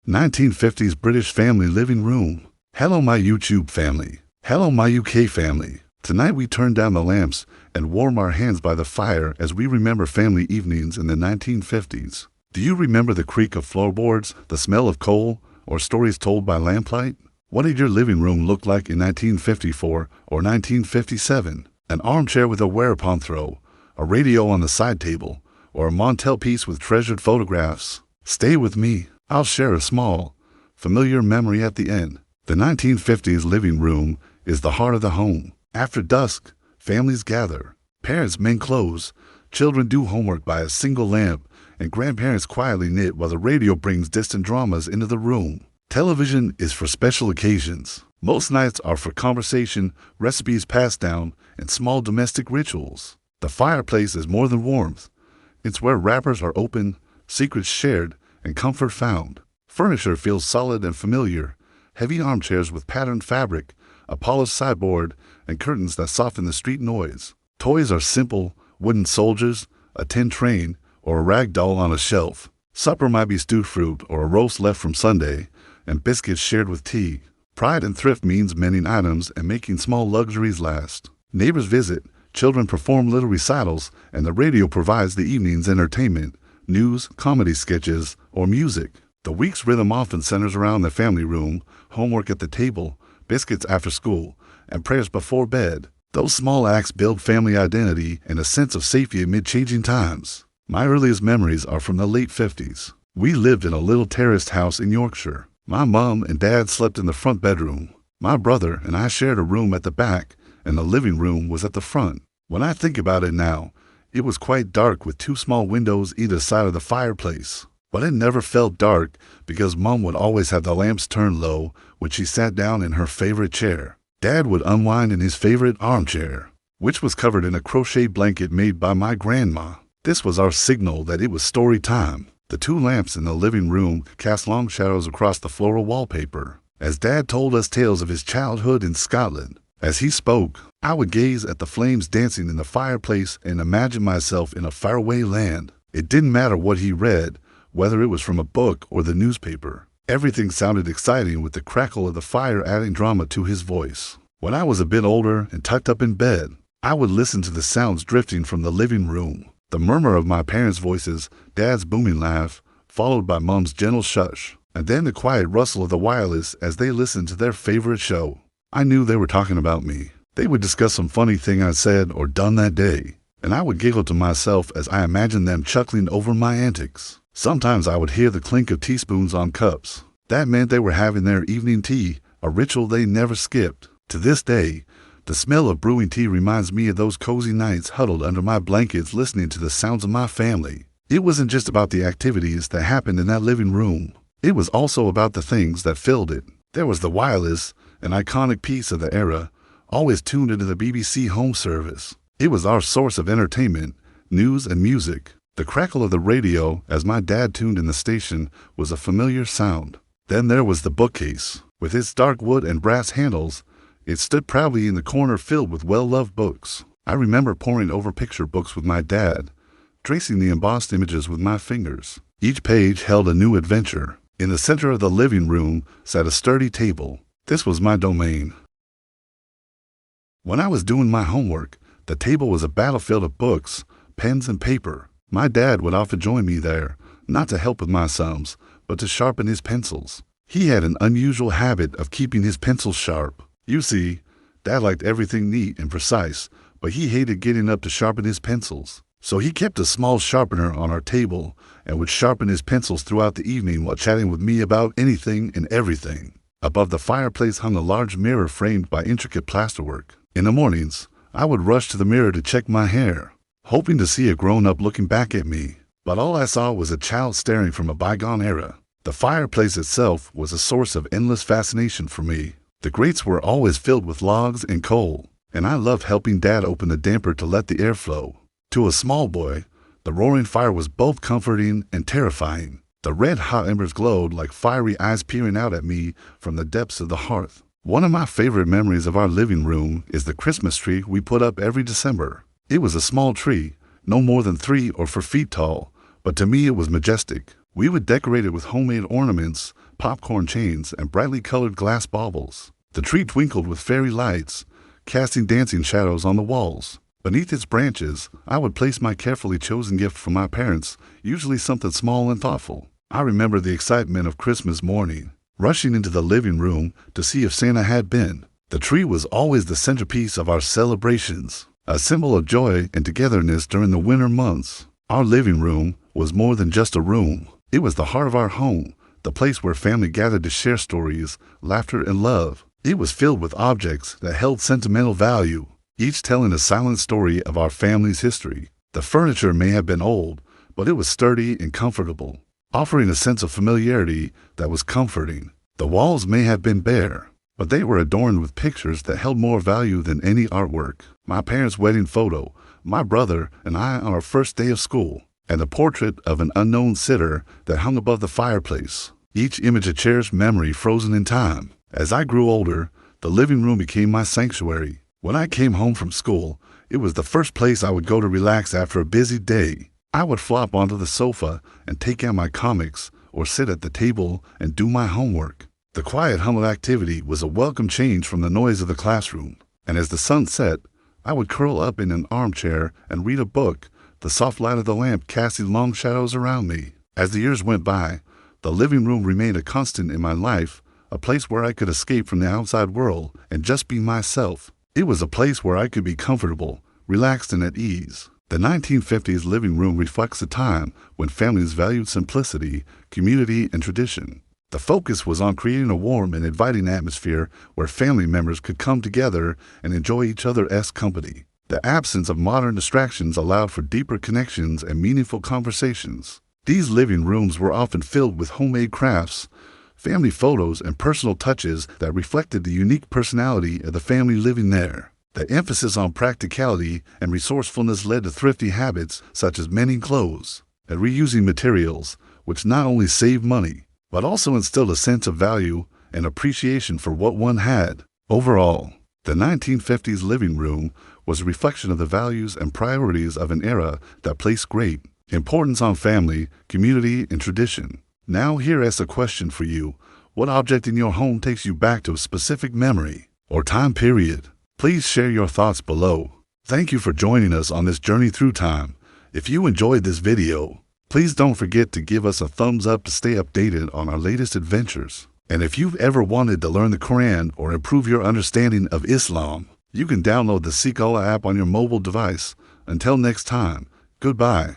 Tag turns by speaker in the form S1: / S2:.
S1: 1950s British family living room. Hello my YouTube family. Hello my UK family. Tonight we turn down the lamps and warm our hands by the fire as we remember family evenings in the 1950s. Do you remember the creak of floorboards, the smell of coal, or stories told by lamplight? What did your living room look like in 1954 or 1957? An armchair with a whereupon throw, a radio on the side table, or a mantelpiece with treasured photographs? Stay with me. I'll share a small, familiar memory at the end. The 1950s living room is the heart of the home. After dusk, families gather. Parents mend clothes, children do homework by a single lamp, and grandparents quietly knit while the radio brings distant dramas into the room. Television is for special occasions. Most nights are for conversation, recipes passed down, and small domestic rituals. The fireplace is more than warmth. It's where wrappers are opened, secrets shared, and comfort found. Furniture feels solid and familiar. Heavy armchairs with patterned fabric, a polished sideboard, and curtains that soften the street noise. Toys are simple, wooden soldiers, a tin train, or a rag doll on a shelf. Supper might be stewed fruit or a roast left from Sunday, and biscuits shared with tea. Pride and thrift means mending items and making small luxuries last. Neighbors visit, children perform little recitals, and the radio provides the evening's entertainment, news, comedy sketches, or music. The week's rhythm often centers around the family room, homework at the table, biscuits after school, and prayers before bed. Those small acts build family identity and a sense of safety amid changing times. My earliest memories are from the late 50s. We lived in a little terraced house in Yorkshire. My mom and dad slept in the front bedroom. My brother and I shared a room at the back, and the living room was at the front. When I think about it now, it was quite dark with two small windows either side of the fireplace. But it never felt dark because Mom would always have the lamps turned low when she sat down in her favorite chair. Dad would unwind in his favorite armchair, which was covered in a crochet blanket made by my grandma. This was our signal that it was story time. The two lamps in the living room cast long shadows across the floral wallpaper as Dad told us tales of his childhood in Scotland. As he spoke, I would gaze at the flames dancing in the fireplace and imagine myself in a faraway land. It didn't matter what he read, whether it was from a book or the newspaper. Everything sounded exciting with the crackle of the fire adding drama to his voice. When I was a bit older and tucked up in bed, I would listen to the sounds drifting from the living room. The murmur of my parents' voices, Dad's booming laugh, followed by Mom's gentle shush, and then the quiet rustle of the wireless as they listened to their favorite show. I knew they were talking about me. They would discuss some funny thing I said or done that day, and I would giggle to myself as I imagined them chuckling over my antics. Sometimes I would hear the clink of teaspoons on cups. That meant they were having their evening tea, a ritual they never skipped. To this day, the smell of brewing tea reminds me of those cozy nights huddled under my blankets listening to the sounds of my family. It wasn't just about the activities that happened in that living room. It was also about the things that filled it. There was the wireless, an iconic piece of the era, always tuned into the BBC Home Service. It was our source of entertainment, news, and music. The crackle of the radio, as my dad tuned in the station, was a familiar sound. Then there was the bookcase. With its dark wood and brass handles, it stood proudly in the corner filled with well-loved books. I remember poring over picture books with my dad, tracing the embossed images with my fingers. Each page held a new adventure. In the center of the living room sat a sturdy table. This was my domain. When I was doing my homework, the table was a battlefield of books, pens, and paper. My dad would often join me there, not to help with my sums, but to sharpen his pencils. He had an unusual habit of keeping his pencils sharp. You see, Dad liked everything neat and precise, but he hated getting up to sharpen his pencils. So he kept a small sharpener on our table and would sharpen his pencils throughout the evening while chatting with me about anything and everything. Above the fireplace hung a large mirror framed by intricate plasterwork. In the mornings, I would rush to the mirror to check my hair, hoping to see a grown-up looking back at me. But all I saw was a child staring from a bygone era. The fireplace itself was a source of endless fascination for me. The grates were always filled with logs and coal, and I loved helping Dad open the damper to let the air flow. To a small boy, the roaring fire was both comforting and terrifying. The red-hot embers glowed like fiery eyes peering out at me from the depths of the hearth. One of my favorite memories of our living room is the Christmas tree we put up every December. It was a small tree, no more than 3 or 4 feet tall, but to me it was majestic. We would decorate it with homemade ornaments, popcorn chains, and brightly colored glass baubles. The tree twinkled with fairy lights, casting dancing shadows on the walls. Beneath its branches, I would place my carefully chosen gift from my parents, usually something small and thoughtful. I remember the excitement of Christmas morning, rushing into the living room to see if Santa had been. The tree was always the centerpiece of our celebrations, a symbol of joy and togetherness during the winter months. Our living room was more than just a room. It was the heart of our home, the place where family gathered to share stories, laughter, and love. It was filled with objects that held sentimental value, each telling a silent story of our family's history. The furniture may have been old, but it was sturdy and comfortable, offering a sense of familiarity that was comforting. The walls may have been bare, but they were adorned with pictures that held more value than any artwork. My parents' wedding photo, my brother and I on our first day of school, and the portrait of an unknown sitter that hung above the fireplace, each image a cherished memory frozen in time. As I grew older, the living room became my sanctuary. When I came home from school, it was the first place I would go to relax after a busy day. I would flop onto the sofa and take out my comics, or sit at the table and do my homework. The quiet hum of activity was a welcome change from the noise of the classroom, and as the sun set, I would curl up in an armchair and read a book, the soft light of the lamp casting long shadows around me. As the years went by, the living room remained a constant in my life, a place where I could escape from the outside world and just be myself. It was a place where I could be comfortable, relaxed, and at ease. The 1950s living room reflects a time when families valued simplicity, community, and tradition. The focus was on creating a warm and inviting atmosphere where family members could come together and enjoy each other's company. The absence of modern distractions allowed for deeper connections and meaningful conversations. These living rooms were often filled with homemade crafts, family photos, and personal touches that reflected the unique personality of the family living there. The emphasis on practicality and resourcefulness led to thrifty habits such as mending clothes and reusing materials, which not only saved money, but also instilled a sense of value and appreciation for what one had. Overall, the 1950s living room was a reflection of the values and priorities of an era that placed great importance on family, community, and tradition. Now here is a question for you. What object in your home takes you back to a specific memory or time period? Please share your thoughts below. Thank you for joining us on this journey through time. If you enjoyed this video, please don't forget to give us a thumbs up to stay updated on our latest adventures. And if you've ever wanted to learn the Quran or improve your understanding of Islam, you can download the Seek Allah app on your mobile device. Until next time, goodbye.